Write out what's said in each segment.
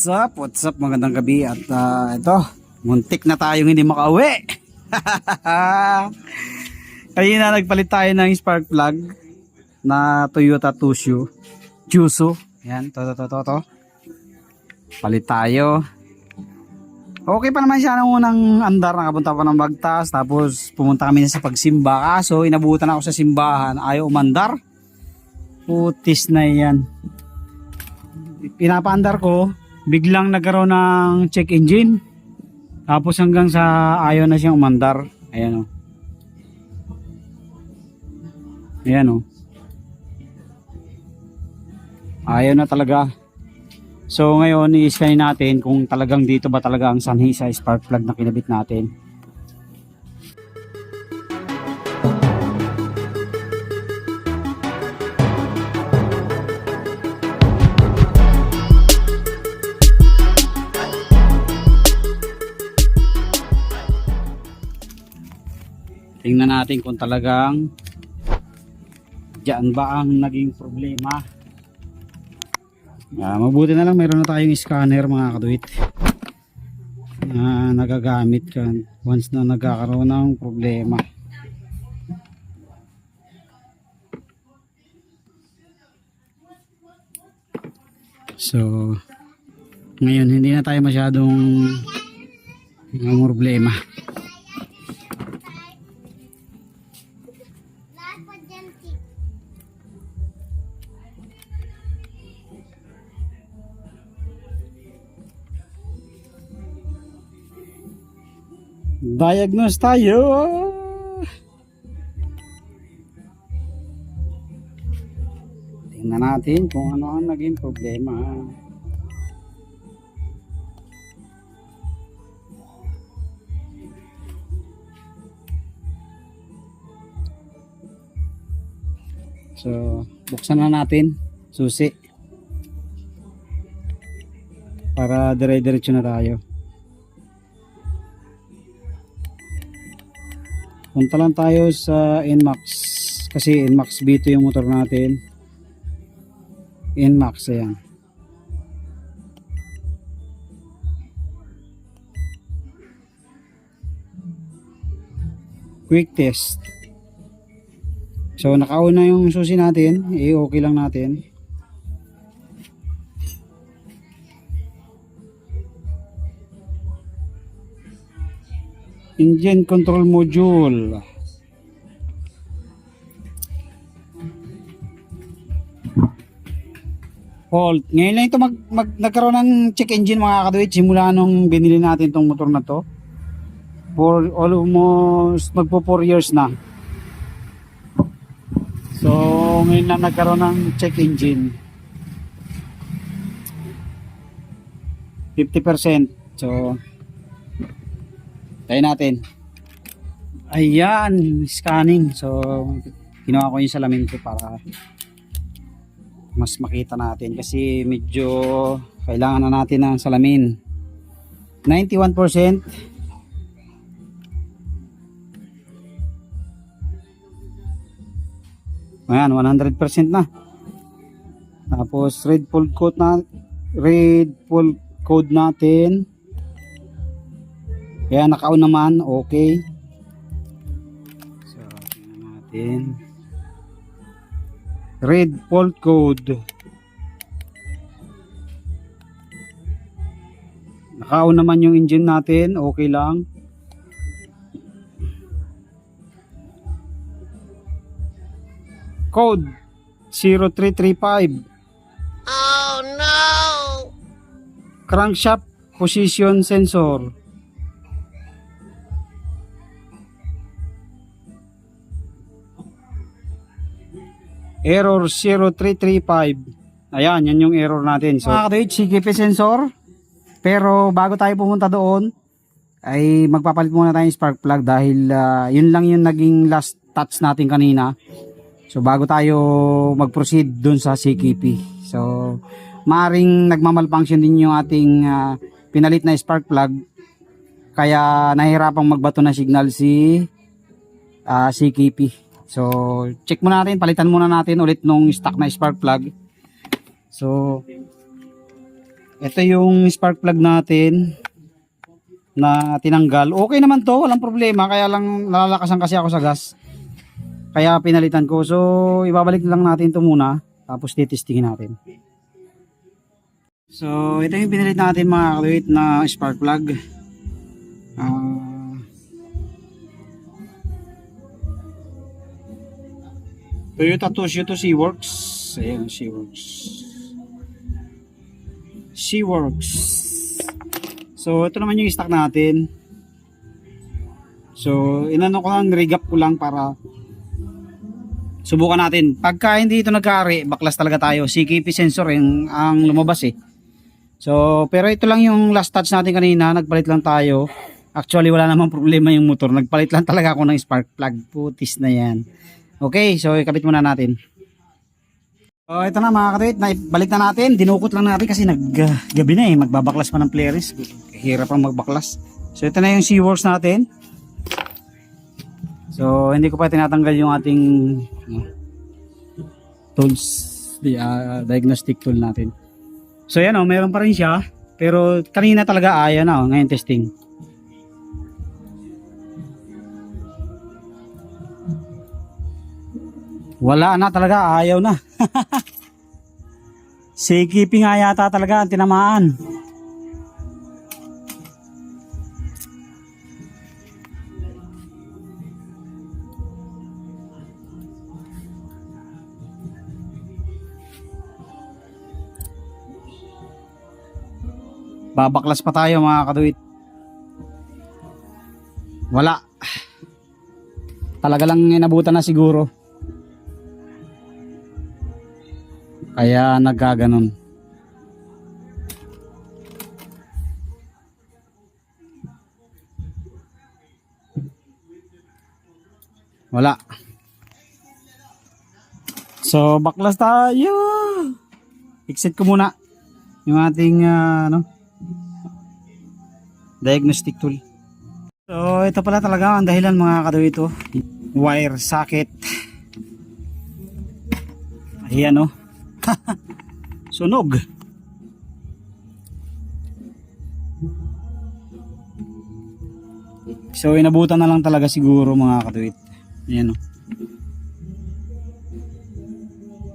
What's up, magandang gabi at ito, muntik na tayong hindi makauwi. Kanina nagpalit tayo ng spark plug na Toyota Tsusho. Yan, to. Palit tayo. Okay pa naman siya nung unang andar, nakapunta pa ng Bagtas, tapos pumunta kami sa pagsimba. Kaso inabutan ako sa simbahan, ayaw umandar. Putis na yan. Pinapaandar ko, biglang nagkaroon ng check engine. Tapos hanggang sa ayaw na siyang umandar. Ayan o. Ayan o. Ayaw na talaga. So ngayon i-scan natin kung talagang dito ba talaga ang sanhi sa spark plug na kinabit natin. Tingnan natin kung talagang diyan ba ang naging problema. Mabuti na lang mayroon na tayong scanner mga kaduit na nagagamit ka once na nagkakaroon ng problema. So ngayon hindi na tayo masyadong problema. Diagnose tayo. Tingnan natin kung ano ang naging problema. So, buksan na natin susi para dire-diretso na tayo. Punta lang tayo sa NMAX kasi NMAX B2 yung motor natin. NMAX, ayan. Quick test. So naka-on na yung susi natin, okay lang natin. Engine control module. Fault. Ngayon lang ito nagkaroon ng check engine mga kaduit simula nung binili natin tong motor na to. For almost magpo 4 years na. So ngayon lang nagkaroon ng check engine. 50%. So tayo natin. Ayan, scanning. So ginawa ko yung salamin ko para mas makita natin kasi medyo kailangan na natin ng salamin. 91%. Ayan, 100% na. Tapos red full code natin. Kaya naka-on naman, okay. So, tingnan natin. Red fault code. Naka-on naman yung engine natin, okay lang. Code 0335. Oh no! Crankshaft position sensor. Error 0335. Ayan, yan yung error natin. So, CKP sensor. Pero bago tayo pumunta doon, ay magpapalit muna tayo ng spark plug dahil yun lang yung naging last touch natin kanina. So bago tayo mag-proceed doon sa CKP. So maaring nagmamalfunction din yung ating pinalit na spark plug. Kaya nahihirapang magbato na signal si CKP. So check muna natin, palitan muna natin ulit nung stock na spark plug. So Ito yung spark plug natin na tinanggal. Okay naman to, walang problema. Kaya lang nalalakasan kasi ako sa gas. Kaya pinalitan ko. So, ibabalik lang natin to muna. Tapos titestingin natin. So, ito yung pinalit natin mga kaluit na spark plug. Toyota Tusho to Seaworks. Ayan, Seaworks. Seaworks. So, ito naman yung stock natin. So, inano ko lang, regap ko lang para subukan natin. Pagka hindi ito nagkari, baklas talaga tayo. CKP sensor ang lumabas eh. So, pero ito lang yung last touch natin kanina. Nagpalit lang tayo. Actually, wala namang problema yung motor. Nagpalit lang talaga ako ng spark plug. Putis na yan. Okay, so ikabit muna natin. So, ito na mga katuit. Balik na natin. Dinukot lang natin kasi gabi na eh. Magbabaklas pa ng players. Hirap ang magbaklas. So, ito na yung Seaworks natin. So, hindi ko pa tinatanggal yung ating tools. Diagnostic tool natin. So, yan o. Meron pa rin siya. Pero kanina talaga ayaw na o. Ngayon testing. Wala na talaga, ayaw na. CKP nga yata talaga ang tinamaan. Babaklas pa tayo mga kaduit. Wala. Talaga lang inabutan na siguro. Kaya nagkaganon. Wala. So baklas tayo. Exit ko muna yung ating diagnostic tool. So ito pala talaga ang dahilan mga kaduito. Wire socket. Ayan o. Sunog. So inabutan na lang talaga siguro mga katuwit. Ayan o.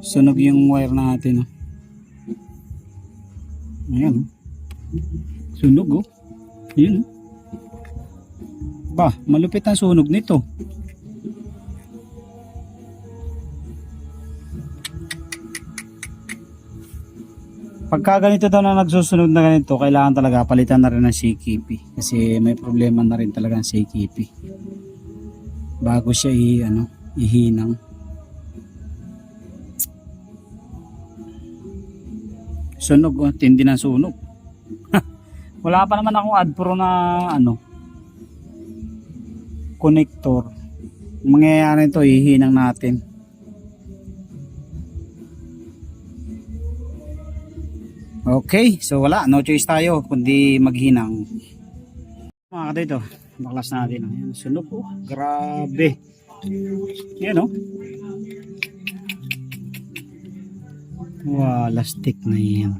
Sunog yung wire natin o. Ayan o. Sunog o. Ayan o. Ba, malupit ang sunog nito. Pagka ganito daw na nagsusunog na ganito, kailangan talaga palitan na rin ng CKP. Kasi may problema na rin talaga ang CKP. Bago siya ihinang. Sunog, oh, tindi ng sunog. Wala pa naman akong AdPro na connector. Mangyayari ito, ihinang natin. Okay, so wala, no choice tayo kundi maghinang. Mga kadito, baklas natin. Ayan, sunog po, grabe. Yan o. Wow, lastik na yan.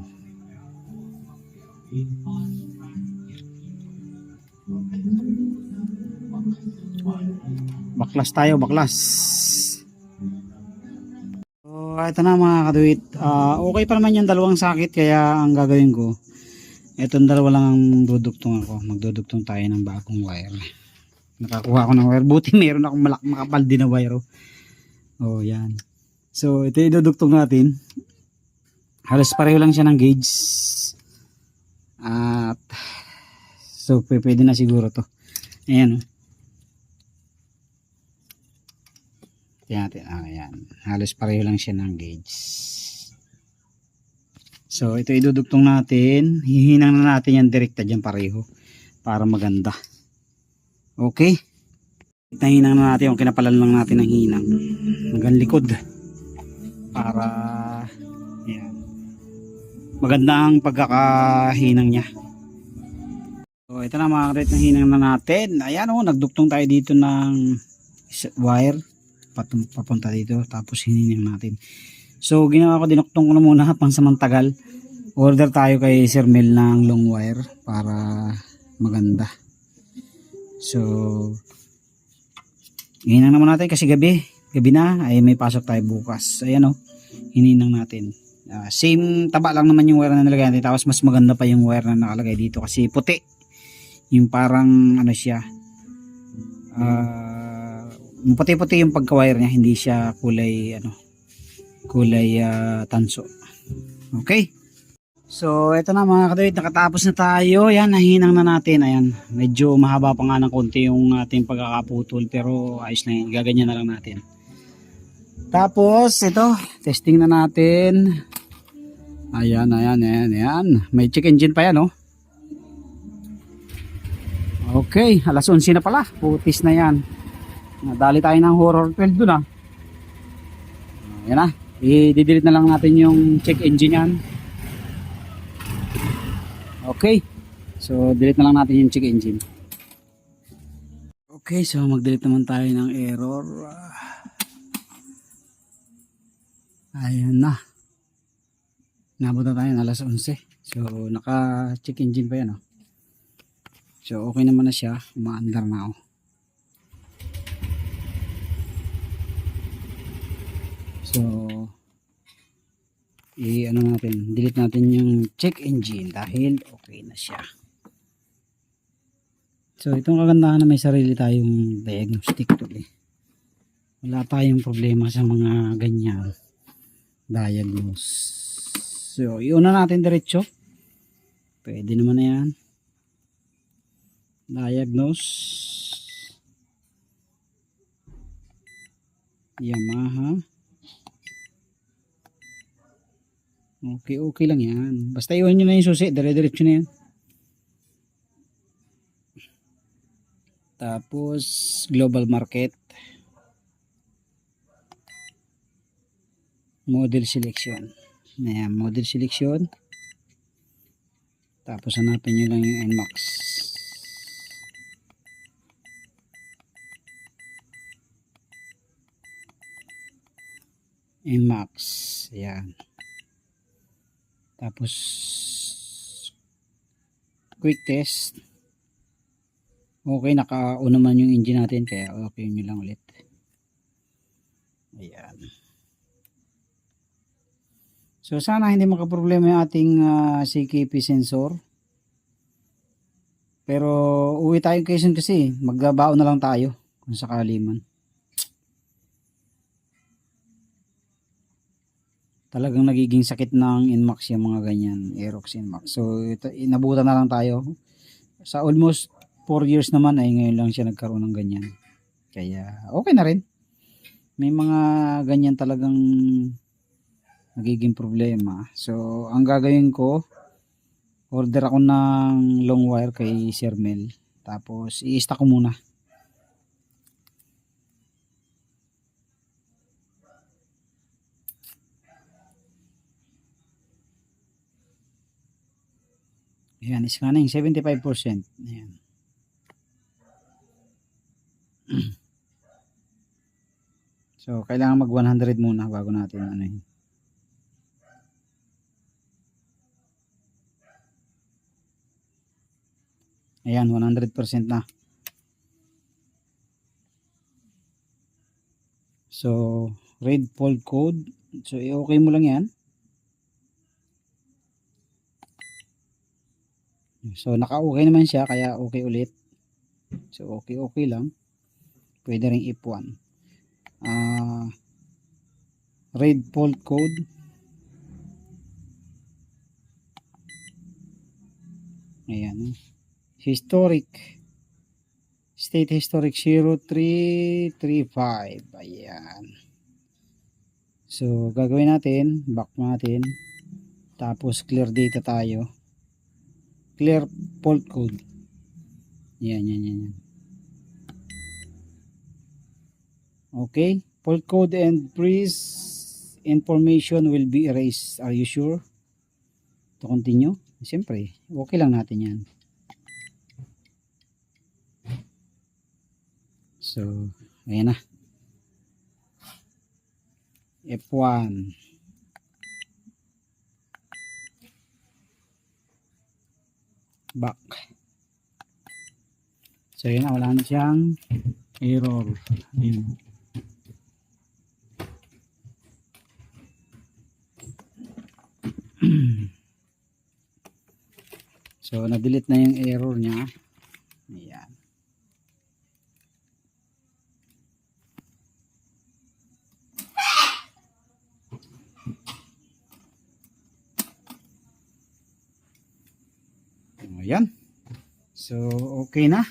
Baklas tayo, baklas. Ito na mga kaduit, okay pa naman yung dalawang sakit, kaya ang gagawin ko, itong dalawa lang ang dudugtong ako. Magdudugtong tayo ng bagong wire. Nakakuha ako ng wire, buti meron akong makapal din na wire. Oh yan. So ito yung dudugtong natin. Halos pareho lang siya ng gauge. At so pwede na siguro to. Ayan. Natin, ayan. Halos pareho lang siya ng gauge. So ito idudugtong natin, hihinang na natin yan direkta dyan pareho para maganda. Okay, hinang na natin yung kinapalan lang natin ng hinang hanggang likod para yan, maganda ang pagkakahinang nya. So ito na mga karet na hinang na natin. Ayan o, nagdugtong tayo dito ng wire papunta dito, tapos hininang natin. So ginawa ko, dinuktong ko na muna pang samantagal order tayo kay Sir Mel ng long wire para maganda. So hininang naman natin kasi gabi na ay may pasok tayo bukas. Ayan o, hininang natin. Same taba lang naman yung wire na nilagay natin, tapos mas maganda pa yung wire na nakalagay dito kasi puti, yung parang ano siya, puti-puti yung pagka-wire niya, hindi siya kulay tanso. Okay, so eto na mga kadawit, nakatapos na tayo. Yan, nahinang na natin. Ayan, medyo mahaba pa nga ng konti yung ating pagkakaputol, pero ayos na yun, gaganyan na lang natin. Tapos ito, testing na natin. Ayan, may check engine pa yan, oh. Okay, alas 11 na pala, putis na yan. Nadali tayo ng horror 12 dun, ah. Ayan na, i-delete na lang natin yung check engine yan. Okay, so delete na lang natin yung check engine. Okay, so mag-delete naman tayo ng error. Ayan na, nabot na tayo ng alas 11. So naka check engine pa yan, oh. So okay naman na siya, umaandar na, oh. So delete natin yung check engine dahil okay na siya. So itong kagandahan na may sarili tayong diagnostic tool, eh. Wala tayong problema sa mga ganyan diagnose. So iuna natin diretso, pwede naman na yan. Diagnose Yamaha. Okay lang yan. Basta iwan nyo na yung susi, dire-diretso na yan. Tapos global market, model selection. Ayan, model selection. Tapos hanapin nyo lang yung NMAX. NMAX. Ayan. Tapos quick test. Okay, naka-on naman yung engine natin, kaya okay nyo lang ulit. Ayan. So sana hindi makaproblema yung ating CKP sensor. Pero uwi tayo Quezon kasi, magbabaon na lang tayo kung sakali man. Talagang nagiging sakit ng NMAX yung mga ganyan, Aerox NMAX. So ito, inabutan na lang tayo. Sa almost 4 years naman ay ngayon lang siya nagkaroon ng ganyan. Kaya okay na rin. May mga ganyan talagang nagiging problema. So ang gagawin ko, order ako ng long wire kay Sir Mel. Tapos i-stack ko muna. Ayan, scanning 75%. Ayan. So kailangan mag 100 muna bago natin ano yun. Ayan, 100% na. So red fault code. So i-okay mo lang yan. So naka-okay naman siya, kaya okay ulit. So okay lang. Pwede ring F1. Red fault code. Ayan. Historic. State historic 0335. Ayan. So gagawin natin, back natin. Tapos clear data tayo. Clear fault code. Yan. Okay, fault code and freeze information will be erased. Are you sure to continue? Siyempre, okay lang natin yan. So ayan na, F1. back. So yun na, wala na siyang error. Yun. So na-delete na yung error niya. Ayan. Ayan. So okay na.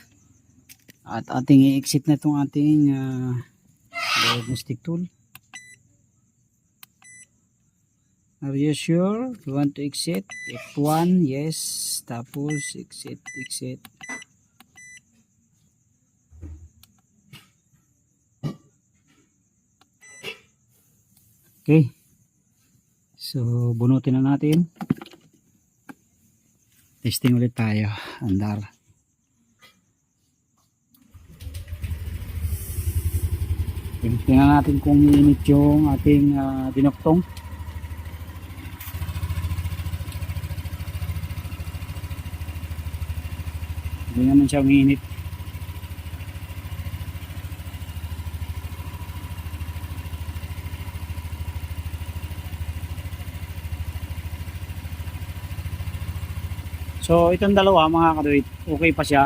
At ating i-exit na itong ating diagnostic tool. Are you sure? You want to exit? F1, yes. Tapos exit, exit. Okay. So bunutin na natin. Testing ulit tayo. Andar. Tingnan natin kung init yung ating dinuktong. Hindi naman siya umiinit. So itong dalawa mga kaduit, okay pa siya.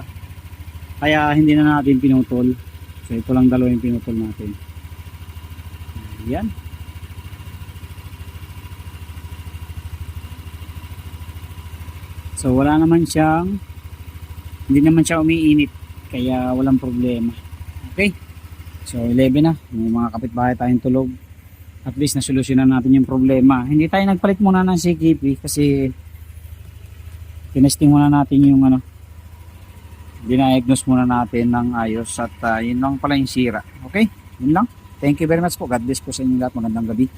Kaya hindi na natin pinutol. So ito lang dalawa yung pinutol natin. Ayan. So wala naman siyang, hindi naman siya umiinit. Kaya walang problema. Okay. So 11 na. May mga kapitbahay tayong tulog. At least nasolusyonan natin yung problema. Hindi tayo nagpalit muna ng CKP kasi tinesting muna natin yung diniagnose muna natin ng ayos at yun lang pala yung sira. Okay? Yun lang. Thank you very much po. God bless po sa inyo lahat. Magandang gabi.